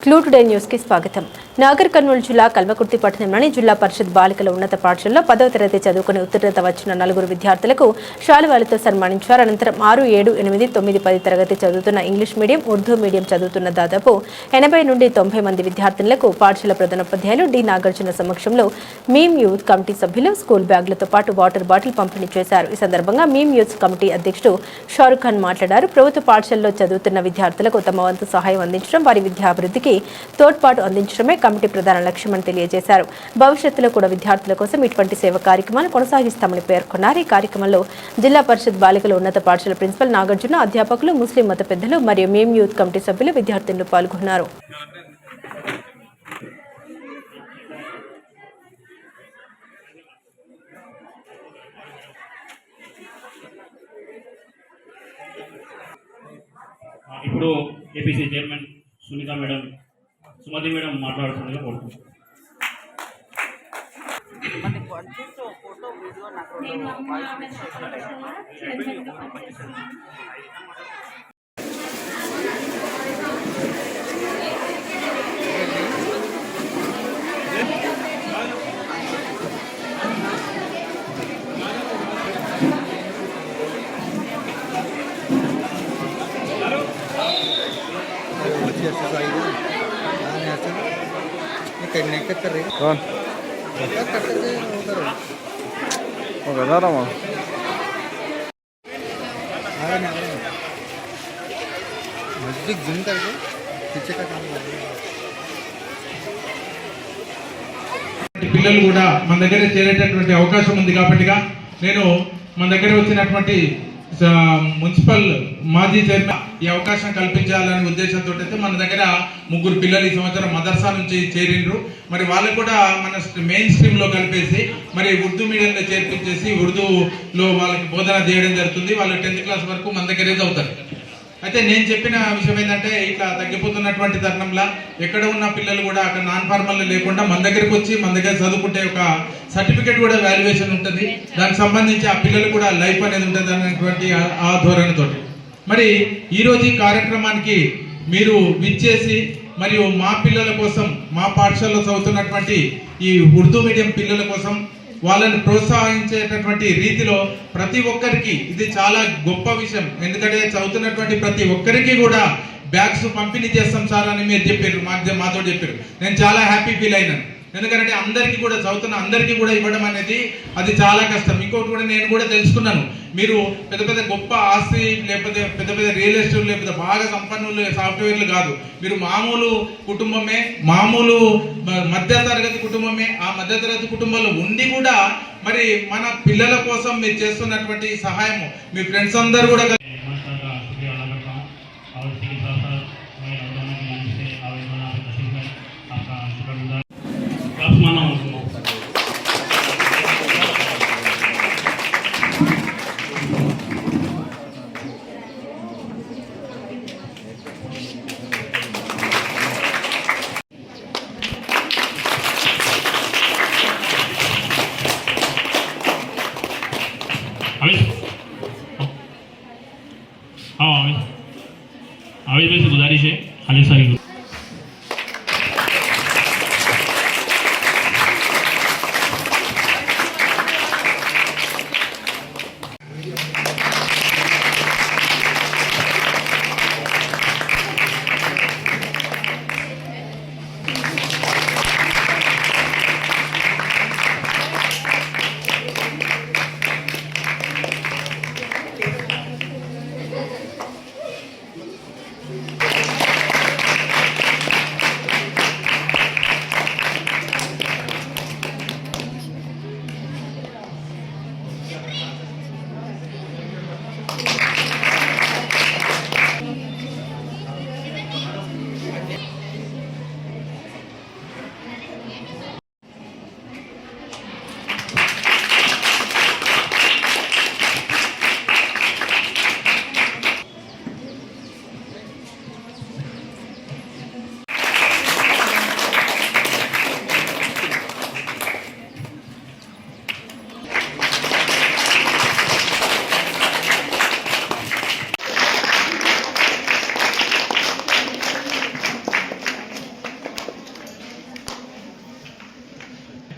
Clue today news కి స్వాగతం. నాగర్ కర్నూలు జిల్లా కల్వకుర్తి పట్టణంలోని జిల్లా పరిషత్ బాలికల ఉన్నత పాఠశాలలో 10వ తరగతి చదువుకుని ఉత్తీర్ణత వచ్చిన 4 విద్యార్థులకు శాలువాలతో సన్మానించారు. అనంతరం 6, 7, 8, 9, 10 తరగతి చదువుతున్న ఇంగ్లీష్ మీడియం, ఉర్దూ మీడియం చదువుతున్న దాదాపు 80 నుండి 90 మంది విద్యార్థులకు పాఠశాల ప్రధానోపాధ్యాయులు డి నాగార్జున సమక్షంలో మీమ్ యూత్ కమిటీ సభ్యులు స్కూల్ బ్యాగులతో పాటు వాటర్ బాటిల్ పంపిణీ చేశారు. ఈ సందర్భంగా మీమ్ యూత్ కమిటీ అధ్యక్షుడు షారుఖ్ ఖాన్ మాట్లాడారు. ప్రభుత్వ పాఠశాలలో చదువుతున్న విద్యార్థులకు తమ వంతు సహాయం అందించడం, వారి విద్యాభివృద్ధికి తోడ్పాటు అందించడమే కమిటీ ప్రధాన లక్ష్యమని తెలియజేశారు. భవిష్యత్తులో కూడా విద్యార్థుల కోసం ఇటువంటి సేవ కార్యక్రమాలు కొనసాగిస్తామని పేర్కొన్నారు. ఈ కార్యక్రమంలో జిల్లా పరిషత్ బాలికల ఉన్నత పాఠశాల ప్రిన్సిపల్ నాగార్జున, అధ్యాపకులు, ముస్లిం మత పెద్దలు మరియు మీమ్ యూత్ కమిటీ సభ్యులు, విద్యార్థులు పాల్గొన్నారు. ఇప్పుడు APC chairman Sunitha madam, Sumathi madam మాట్లాడుతుందిగా కోరుతున్నాను. कौन नजदीक जूम करके पीछे का काम పిల్లలు కూడా మన దగ్గర చేరేటటువంటి అవకాశం ఉంది కాబట్టిగా నేను మన దగ్గర వచ్చినటువంటి మున్సిపల్ మాజీ చైర్మన్ ఈ అవకాశం కల్పించాలనే ఉద్దేశంతో అయితే మన దగ్గర 3 పిల్లలు ఈ సంవత్సరం మదర్సా నుంచి చేరిండ్రు. మరి వాళ్ళకు కూడా మన మెయిన్ స్ట్రీమ్ లో కలిపేసి మరి ఉర్దూ మీడియంలో చేర్పించేసి ఉర్దూలో వాళ్ళకి బోధన చేయడం జరుగుతుంది. వాళ్ళు 10th క్లాస్ వరకు మన దగ్గరే చదువుతారు. అయితే నేను చెప్పిన విషయం ఏంటంటే ఇట్లా తగ్గిపోతున్నటువంటి తరుణంలో ఎక్కడ ఉన్న పిల్లలు కూడా అక్కడ నాన్ ఫార్మల్ లేకుండా మన దగ్గరకు వచ్చి మన దగ్గర చదువుకుంటే ఒక సర్టిఫికేట్ కూడా వాల్యుయేషన్ ఉంటుంది. దానికి సంబంధించి ఆ పిల్లలు కూడా లైఫ్ అనేది ఉంటుంది అనేటువంటి ఆ ధోరణితో మరి ఈరోజు ఈ కార్యక్రమానికి మీరు విచ్చేసి మరియు మా పిల్లల కోసం, మా పాఠశాలలో చదువుతున్నటువంటి ఈ ఉర్దూ మీడియం పిల్లల కోసం వాళ్ళని ప్రోత్సహించేటటువంటి రీతిలో ప్రతి ఒక్కరికి ఇది చాలా గొప్ప విషయం. ఎందుకంటే చదువుతున్నటువంటి ప్రతి ఒక్కరికి కూడా బ్యాగ్స్ పంపిణీ చేస్తాం సార్ అని మీరు చెప్పారు, మాతో చెప్పారు. నేను చాలా హ్యాపీ ఫీల్ అయినాను. ఎందుకంటే అందరికీ కూడా చదువుతున్న అందరికీ కూడా ఇవ్వడం అనేది అది చాలా కష్టం. ఇంకొకటి కూడా నేను కూడా తెలుసుకున్నాను, మీరు పెద్ద పెద్ద గొప్ప ఆస్తి లేకపోతే పెద్ద పెద్ద రియల్ ఎస్టేట్ లేకపోతే బాగా సంపన్నులు సాఫ్ట్వేర్లు కాదు, మీరు మామూలు కుటుంబమే, మామూలు మధ్యతరగతి కుటుంబమే. ఆ మధ్యతరగతి కుటుంబంలో ఉండి కూడా మరి మన పిల్లల కోసం మీరు చేస్తున్నటువంటి సహాయము మీ ఫ్రెండ్స్ అందరూ కూడా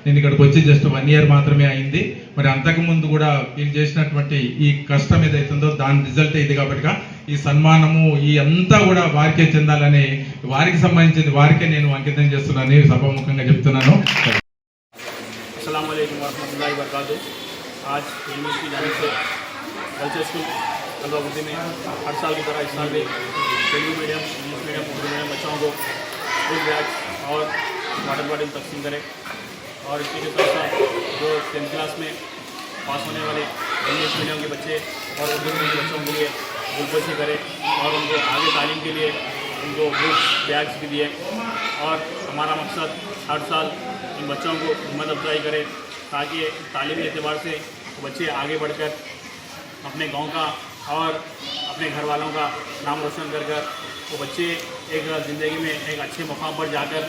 నేను ఇక్కడికి వచ్చి జస్ట్ 1 ఇయర్ మాత్రమే అయింది. మరి అంతకుముందు కూడా వీళ్ళు చేసినటువంటి ఈ కష్టం ఏదైతుందో దాని రిజల్ట్ ఇది కాబట్టి ఈ సన్మానము ఈ అంతా కూడా వారికే చెందాలని వారికి సంబంధించింది వారికే నేను అంకితం చేస్తున్నాను సభాముఖంగా చెప్తున్నాను. अस्सलाम वालेकुम वरहमतुल्लाहि वबरकातुहू। आज यूनिवर्सिटी जाने से कल्चर स्कूल कलवाकुर्ती में हर साल की तरह इस साल भी Telugu medium, English medium, Urdu medium बच्चों को फुल बैग और वाटर बॉटल तकसीम करें और इसी के साथ साथ जो 10th क्लास में पास होने वाले इंग्लिश मीडियम के बच्चे और उर्दू मीडियम के बच्चों के लिए ग्लूकोज करें और उनको आगे तालीम के लिए उनको बुक्स बैग्स भी दिए। और हमारा मकसद हर साल इन बच्चों को हिम्मत अफजाई करें ताकि तालीमी एतबार से बच्चे आगे बढ़कर अपने गांव का और अपने घर वालों का नाम रोशन कर कर वो बच्चे एक ज़िंदगी में एक अच्छे मुकाम पर जाकर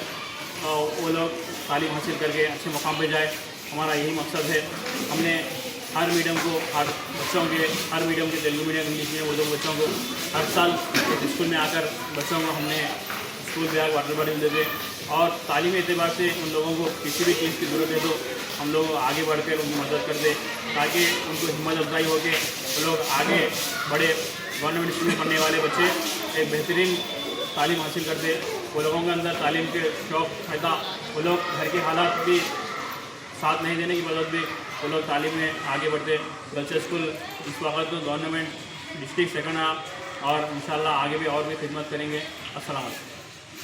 वो लोग तालीम हासिल करके अच्छे मुकाम पर जाए। हमारा यही मकसद है। हमने हर मीडियम को हर बच्चों के हर मीडियम के Telugu medium, English medium, Urdu बच्चों को हर साल इस स्कूल में आकर बच्चों को हमने स्कूल बैग वाटर बॉटल देते और तालीमी एतबार से उन लोगों को किसी भी चीज़ की ज़रूरत है तो हम लोग आगे बढ़कर उनकी मदद करते ताकि उनको हिम्मत अफजाई हो के वो लोग आगे बड़े गवर्नमेंट स्कूल में पढ़ने वाले बच्चे एक बेहतरीन तालीम हासिल करते। वो लोगों के अंदर तालीम के शौक़ था, वो लोग घर के हालात भी साथ नहीं देने की वजह भी वो लोग तालीम में आगे बढ़ते। कल्चर स्कूल इस वक्त तो गवर्नमेंट डिस्ट्रिक्ट सेकंड और इंशाल्लाह आगे भी और भी खिदमत करेंगे। अस्सलाम वालेकुम।